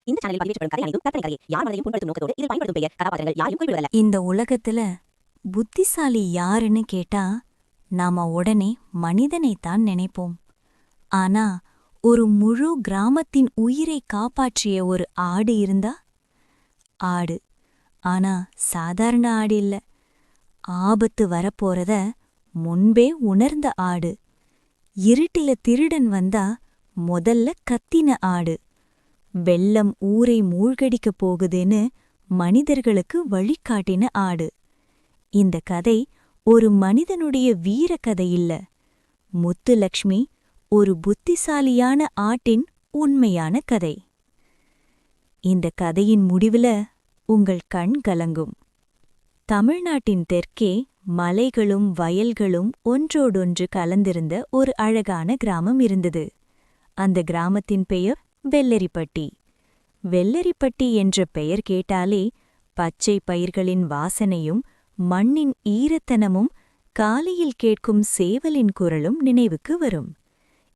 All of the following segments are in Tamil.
இந்த சேனலில் பதிவேற்றப்படும் கதை அனைத்தும் கற்பனை கதை. யார் மனதையும் புண்படுத்தும் நோக்கத்தோடு இதில் பயன்படுத்தும் பெயர் கதாபாத்திரங்கள் யாரையும் குறிப்பிடுவதல்ல. இந்த உலகத்துல புத்திசாலி யாருன்னு கேட்டா நாம உடனே மனிதனைத்தான் நினைப்போம். ஆனா ஒரு முழு கிராமத்தின் உயிரை காப்பாற்றிய ஒரு ஆடு இருந்தா? ஆடு. ஆனா சாதாரண ஆடு இல்ல. ஆபத்து வரப்போறத முன்பே உணர்ந்த ஆடு. இருட்டில திருடன் வந்தா முதல்ல கத்தின ஆடு. வெள்ளம் ஊரை மூழ்கடிக்கப் போகுதுன்னு மனிதர்களுக்கு வழிகாட்டின ஆடு. இந்த கதை ஒரு மனிதனுடைய வீரக்கதை இல்ல. முத்துலக்ஷ்மி ஒரு புத்திசாலியான ஆட்டின் உண்மையான கதை. இந்த கதையின் முடிவுல உங்கள் கண் கலங்கும். தமிழ்நாட்டின் தெற்கே மலைகளும் வயல்களும் ஒன்றோடொன்று கலந்திருந்த ஒரு அழகான கிராமம் இருந்தது. அந்த கிராமத்தின் பெயர் வெள்ளரிப்பட்டி. வெள்ளரிப்பட்டி என்ற பெயர் கேட்டாலே பச்சை பயிர்களின் வாசனையும் மண்ணின் ஈரத்தனமும் காலையில் கேட்கும் சேவலின் குரலும் நினைவுக்கு வரும்.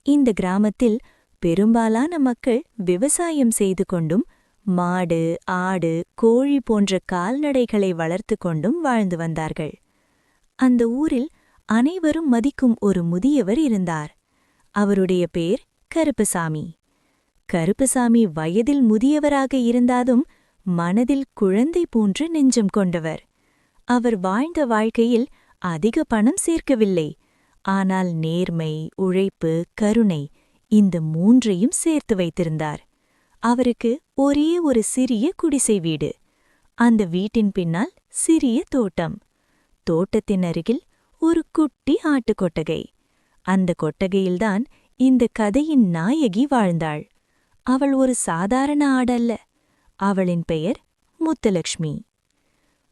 இந்த கிராமத்தில் பெரும்பாலான மக்கள் விவசாயம் செய்து கொண்டும் மாடு, ஆடு, கோழி போன்ற கால்நடைகளை வளர்த்து கொண்டும் வாழ்ந்து வந்தார்கள். அந்த ஊரில் அனைவரும் மதிக்கும் ஒரு முதியவர் இருந்தார். அவருடைய பேர் கருப்பசாமி. கருப்பசாமி வயதில் முதியவராக இருந்தாலும் மனதில் குழந்தை போன்ற நெஞ்சம் கொண்டவர். அவர் வாழ்ந்த வாழ்க்கையில் அதிக பணம் சேர்க்கவில்லை. ஆனால் நேர்மை, உழைப்பு, கருணை இந்த மூன்றையும் சேர்த்து வைத்திருந்தார். அவருக்கு ஒரே ஒரு சிறிய குடிசை வீடு. அந்த வீட்டின் பின்னால் சிறிய தோட்டம். தோட்டத்தின் அருகில் ஒரு குட்டி ஆட்டுக்கொட்டகை. அந்த கொட்டகையில்தான் இந்த கதையின் நாயகி வாழ்ந்தாள். அவள் ஒரு சாதாரண ஆடல்ல. அவளின் பெயர் முத்துலக்ஷ்மி.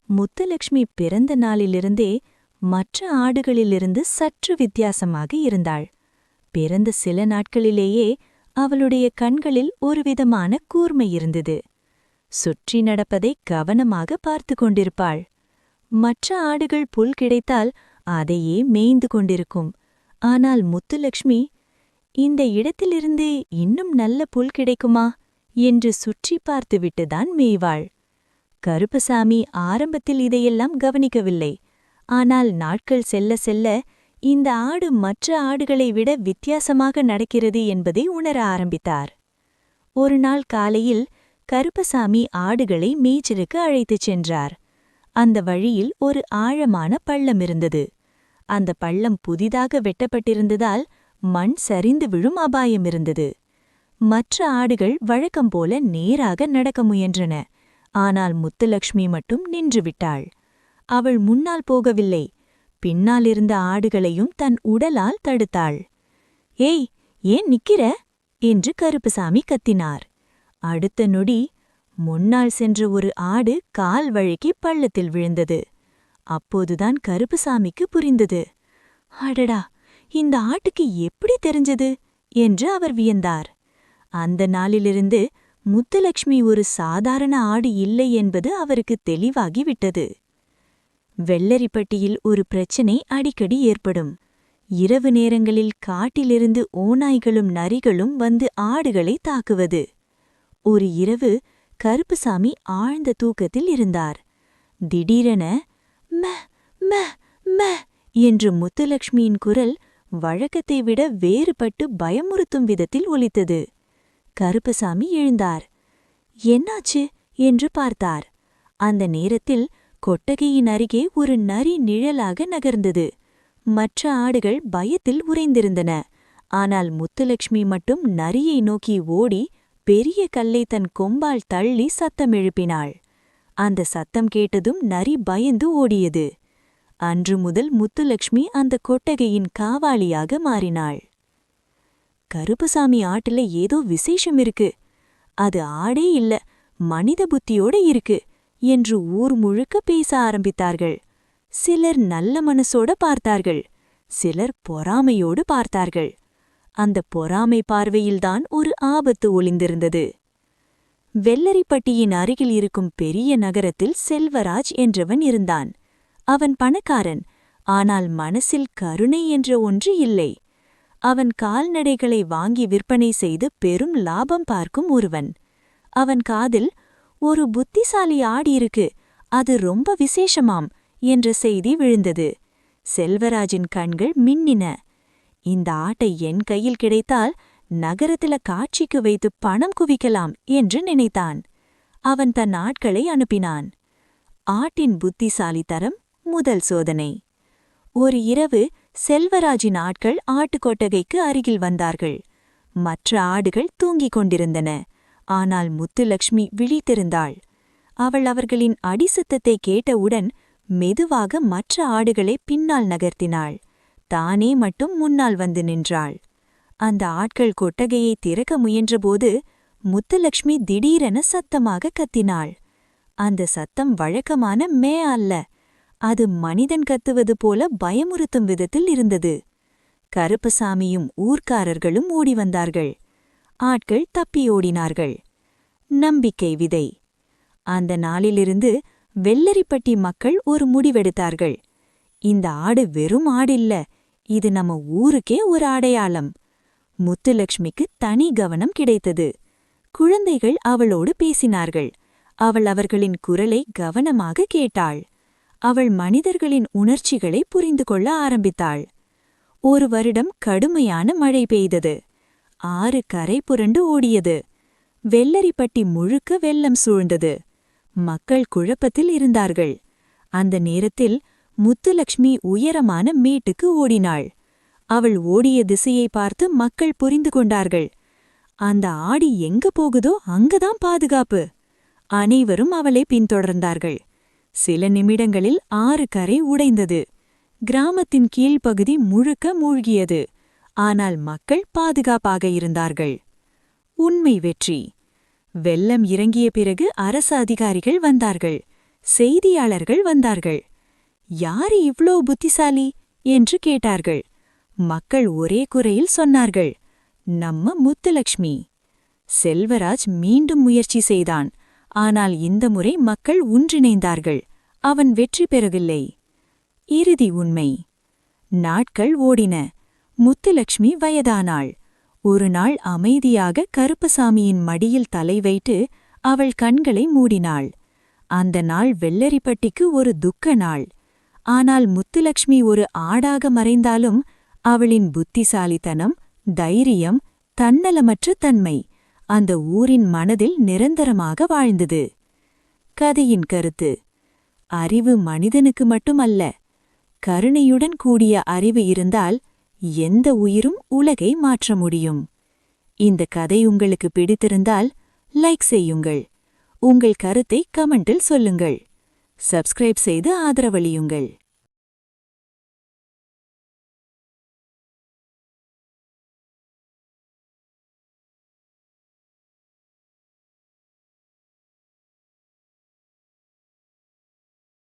முத்துலக்ஷ்மி பிறந்த நாளிலிருந்தே மற்ற ஆடுகளிலிருந்து சற்று வித்தியாசமாக இருந்தாள். பிறந்த சில நாட்களிலேயே அவளுடைய கண்களில் ஒருவிதமான கூர்மை இருந்தது. சுற்றி நடப்பதை கவனமாக பார்த்து கொண்டிருப்பாள். மற்ற ஆடுகள் புல் கிடைத்தால் அதையே மேய்ந்து கொண்டிருக்கும். ஆனால் முத்துலக்ஷ்மி, இந்த இடத்திலிருந்து இன்னும் நல்ல புல் கிடைக்குமா என்று சுற்றி பார்த்துவிட்டுதான் மேய்வாள். கருப்பசாமி ஆரம்பத்தில் இதையெல்லாம் கவனிக்கவில்லை. ஆனால் நாட்கள் செல்ல செல்ல இந்த ஆடு மற்ற ஆடுகளை விட வித்தியாசமாக நடக்கிறது என்பதை உணர ஆரம்பித்தார். ஒரு நாள் காலையில் கருப்பசாமி ஆடுகளை மேய்ச்சலுக்கு அழைத்துச் சென்றார். அந்த வழியில் ஒரு ஆழமான பள்ளம் இருந்தது. அந்த பள்ளம் புதிதாக வெட்டப்பட்டிருந்ததால் மண் சரிந்து விழும் அபாயம் இருந்தது. மற்ற ஆடுகள் வழக்கம்போல நேராக நடக்க முயன்றன. ஆனால் முத்துலக்ஷ்மி மட்டும் நின்றுவிட்டாள். அவள் முன்னால் போகவில்லை. பின்னாலிருந்த ஆடுகளையும் தன் உடலால் தடுத்தாள். ஏய், ஏன் நிக்கிற என்று கருப்பசாமி கத்தினார். அடுத்த நொடி முன்னால் சென்ற ஒரு ஆடு கால் வழுக்கி பள்ளத்தில் விழுந்தது. அப்போதுதான் கருப்பசாமிக்கு புரிந்தது. அடடா, இந்த ஆட்டுக்கு எப்படி தெரிஞ்சது என்று அவர் வியந்தார். அந்த நாளிலிருந்து முத்துலக்ஷ்மி ஒரு சாதாரண ஆடு இல்லை என்பது அவருக்கு தெளிவாகிவிட்டது. வெள்ளரிப்பட்டியில் ஒரு பிரச்சனை அடிக்கடி ஏற்படும். இரவு நேரங்களில் காட்டிலிருந்து ஓநாய்களும் நரிகளும் வந்து ஆடுகளை தாக்குவது. ஒரு இரவு கருப்பசாமி ஆழ்ந்த தூக்கத்தில் இருந்தார். திடீரென ம ம ம என்று முத்துலக்ஷ்மியின் குரல் வழக்கத்தை விட வேறுபட்டு பயமுறுத்தும் விதத்தில் ஒலித்தது. கருப்பசாமி எழுந்தார். என்னாச்சு என்று பார்த்தார். அந்த நேரத்தில் கொட்டகையின் அருகே ஒரு நரி நிழலாக நகர்ந்தது. மற்ற ஆடுகள் பயத்தில் உறைந்திருந்தன. ஆனால் முத்துலக்ஷ்மி மட்டும் நரியை நோக்கி ஓடி பெரிய கல்லை தன் கொம்பால் தள்ளி சத்தம் எழுப்பினாள். அந்த சத்தம் கேட்டதும் நரி பயந்து ஓடியது. அன்று முதல் முத்துலக்ஷ்மி அந்த கொட்டகையின் காவாளியாக மாறினாள். கருப்பசாமி ஆட்டுல ஏதோ விசேஷம் இருக்கு. அது ஆடே இல்ல, மனித புத்தியோட இருக்கு என்று ஊர் முழுக்க பேச ஆரம்பித்தார்கள். சிலர் நல்ல மனசோட பார்த்தார்கள். சிலர் பொறாமையோடு பார்த்தார்கள். அந்த பொறாமை பார்வையில்தான் ஒரு ஆபத்து ஒளிந்திருந்தது. வெள்ளரிப்பட்டியின் அருகில் இருக்கும் பெரிய நகரத்தில் செல்வராஜ் என்றவன் இருந்தான். அவன் பணக்காரன். ஆனால் மனசில் கருணை என்ற ஒன்று இல்லை. அவன் கால்நடைகளை வாங்கி விற்பனை செய்து பெரும் லாபம் பார்க்கும் ஒருவன். அவன் காதில், "ஒரு புத்திசாலி ஆடு இருக்கு, அது ரொம்ப விசேஷமாம்" என்ற செய்தி விழுந்தது. செல்வராஜின் கண்கள் மின்னின. இந்த ஆட்டை என் கையில் கிடைத்தால் நகரத்தில காட்சிக்கு வைத்து பணம் குவிக்கலாம் என்று நினைத்தான். அவன் தன் ஆட்களை அனுப்பினான். ஆட்டின் புத்திசாலித்தனம் முதல் சோதனை. ஒரு இரவு செல்வராஜின் ஆட்கள் ஆட்டுக்கொட்டகைக்கு அருகில் வந்தார்கள். மற்ற ஆடுகள் தூங்கிக் கொண்டிருந்தன. ஆனால் முத்துலக்ஷ்மி விழித்திருந்தாள். அவள் அவர்களின் அடிசத்தத்தை கேட்டவுடன் மெதுவாக மற்ற ஆடுகளை பின்னால் நகர்த்தினாள். தானே மட்டும் முன்னால் வந்து நின்றாள். அந்த ஆட்கள் கொட்டகையை திறக்க முயன்றபோது முத்துலக்ஷ்மி திடீரென சத்தமாக கத்தினாள். அந்த சத்தம் வழக்கமான மே அல்ல. அது மனிதன் கத்துவது போல பயமுறுத்தும் விதத்தில் இருந்தது. கருப்பசாமியும் ஊர்க்காரர்களும் ஓடி வந்தார்கள். ஆட்கள் தப்பியோடினார்கள். நம்பிக்கை விதை. அந்த நாளிலிருந்து வெள்ளரிப்பட்டி மக்கள் ஒரு முடிவெடுத்தார்கள். இந்த ஆடு வெறும் ஆடில்ல, இது நம்ம ஊருக்கே ஒரு அடையாளம். முத்துலக்ஷ்மிக்கு தனி கவனம் கிடைத்தது. குழந்தைகள் அவளோடு பேசினார்கள். அவள் அவர்களின் குரலை கவனமாக கேட்டாள். அவள் மனிதர்களின் உணர்ச்சிகளை புரிந்து கொள்ள ஆரம்பித்தாள். ஒரு வருடம் கடுமையான மழை பெய்தது. ஆறு கரை புரண்டு ஓடியது. வெள்ளரிப்பட்டி முழுக்க வெள்ளம் சூழ்ந்தது. மக்கள் குழப்பத்தில் இருந்தார்கள். அந்த நேரத்தில் முத்துலக்ஷ்மி உயரமான மேட்டுக்கு ஓடினாள். அவள் ஓடிய திசையை பார்த்து மக்கள் புரிந்து கொண்டார்கள். அந்த ஆடி எங்க போகுதோ அங்கதான் பாதுகாப்பு. அனைவரும் அவளை பின்தொடர்ந்தார்கள். சில நிமிடங்களில் ஆறு கரை உடைந்தது. கிராமத்தின் கீழ்ப்பகுதி முழுக்க மூழ்கியது. ஆனால் மக்கள் பாதுகாப்பாக இருந்தார்கள். உண்மை வெற்றி. வெள்ளம் இறங்கிய பிறகு அரசு அதிகாரிகள் வந்தார்கள். செய்தியாளர்கள் வந்தார்கள். யாரு இவ்ளோ புத்திசாலி என்று கேட்டார்கள். மக்கள் ஒரே குறையில் சொன்னார்கள், நம்ம முத்துலக்ஷ்மி. செல்வராஜ் மீண்டும் முயற்சி செய்தான். ஆனால் இந்த முறை மக்கள் ஒன்றிணைந்தார்கள். அவன் வெற்றி பெறவில்லை. இறுதி உண்மை. நாட்கள் ஓடின. முத்துலக்ஷ்மி வயதானாள். ஒரு நாள் அமைதியாக கருப்பசாமியின் மடியில் தலை வைத்து அவள் கண்களை மூடினாள். அந்த நாள் வெள்ளரிப்பட்டிக்கு ஒரு துக்க நாள். ஆனால் முத்துலக்ஷ்மி ஒரு ஆடாக மறைந்தாலும் அவளின் புத்திசாலித்தனம், தைரியம், தன்னலமற்ற தன்மை அந்த ஊரின் மனதில் நிரந்தரமாக வாழ்ந்தது. கதையின் கருத்து: அறிவு மனிதனுக்கு மட்டுமல்ல, கருணையுடன் கூடிய அறிவு இருந்தால் எந்த உயிரும் உலகை மாற்ற முடியும். இந்த கதை உங்களுக்கு பிடித்திருந்தால் லைக் செய்யுங்கள். உங்கள் கருத்தை கமெண்டில் சொல்லுங்கள். சப்ஸ்கிரைப் செய்து ஆதரவளியுங்கள்.